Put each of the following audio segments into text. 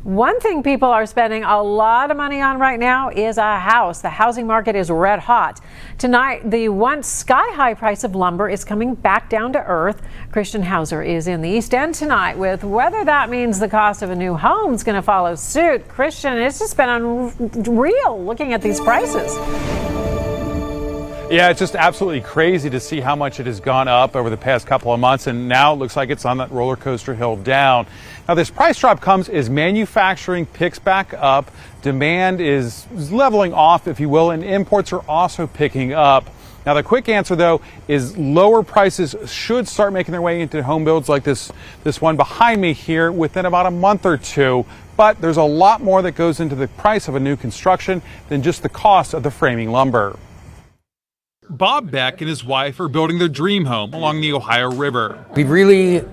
One thing people are spending a lot of money on right now is a house. The housing market is red hot. Tonight, the once sky-high price of lumber is coming back down to earth. Christian Hauser is in the East End tonight with whether that means the cost of a new home is going to follow suit. Christian, it's just been unreal looking at these prices. Yeah, it's just absolutely crazy to see how much it has gone up over the past couple of months, and now it looks like it's on that roller coaster hill down. Now, this price drop comes as manufacturing picks back up, demand is leveling off, if you will, and imports are also picking up. Now, the quick answer, though, is lower prices should start making their way into home builds like this one behind me here within about a month or two. But there's a lot more that goes into the price of a new construction than just the cost of the framing lumber. Bob Beck and his wife are building their dream home along the Ohio River. We really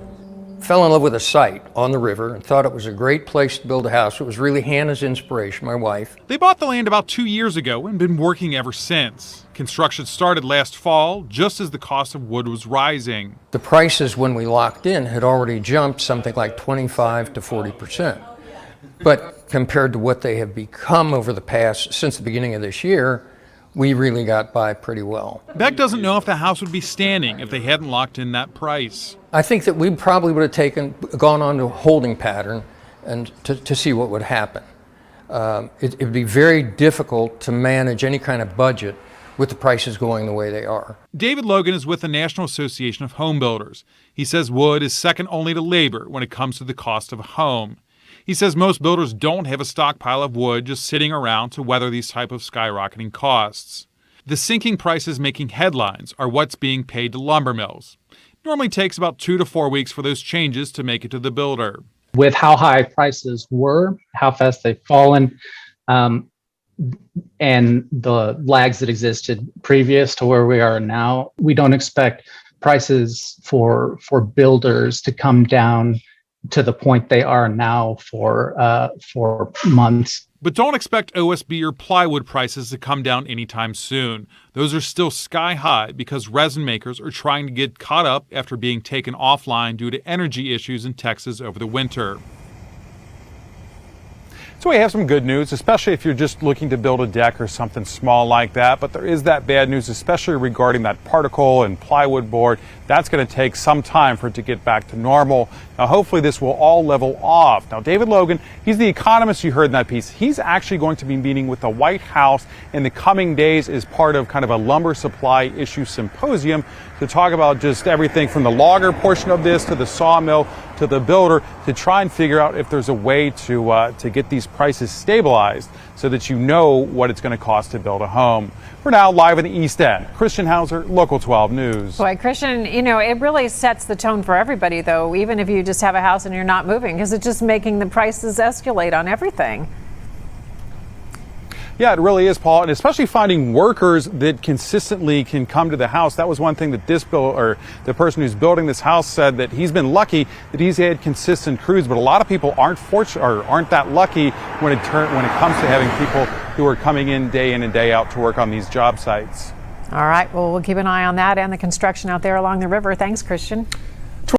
fell in love with a site on the river and thought it was a great place to build a house. It was really Hannah's inspiration, my wife. They bought the land about 2 years ago and been working ever since. Construction started last fall, just as the cost of wood was rising. The prices when we locked in had already jumped something like 25 to 40%. But compared to what they have become over the past, since the beginning of this year, we really got by pretty well. Beck doesn't know if the house would be standing if they hadn't locked in that price. I think that we probably would have gone on to a holding pattern and to see what would happen. It would be very difficult to manage any kind of budget with the prices going the way they are. David Logan is with the National Association of Home Builders. He says wood is second only to labor when it comes to the cost of a home. He says most builders don't have a stockpile of wood just sitting around to weather these type of skyrocketing costs. The sinking prices making headlines are what's being paid to lumber mills. It normally takes about 2 to 4 weeks for those changes to make it to the builder. With how high prices were, how fast they've fallen, and the lags that existed previous to where we are now, we don't expect prices for builders to come down to the point they are now for months. But don't expect OSB or plywood prices to come down anytime soon. Those are still sky high because resin makers are trying to get caught up after being taken offline due to energy issues in Texas over the winter. So we have some good news, especially if you're just looking to build a deck or something small like that. But there is that bad news, especially regarding that particle and plywood board. That's going to take some time for it to get back to normal. Now, hopefully this will all level off. Now, David Logan, he's the economist you heard in that piece. He's actually going to be meeting with the White House in the coming days as part of kind of a lumber supply issue symposium to talk about just everything from the logger portion of this to the sawmill to the builder to try and figure out if there's a way to get these prices stabilized so that you know what it's going to cost to build a home. We're now live in the East End. Christian Hauser, Local 12 News. Boy, Christian, you know, it really sets the tone for everybody, though, even if you just have a house and you're not moving, because it's just making the prices escalate on everything. Yeah, it really is, Paul, and especially finding workers that consistently can come to the house. That was one thing that the person who's building this house said, that he's been lucky that he's had consistent crews, but a lot of people aren't fortunate or aren't that lucky when it comes to having people who are coming in and day out to work on these job sites. All right, well, we'll keep an eye on that and the construction out there along the river. Thanks, Christian.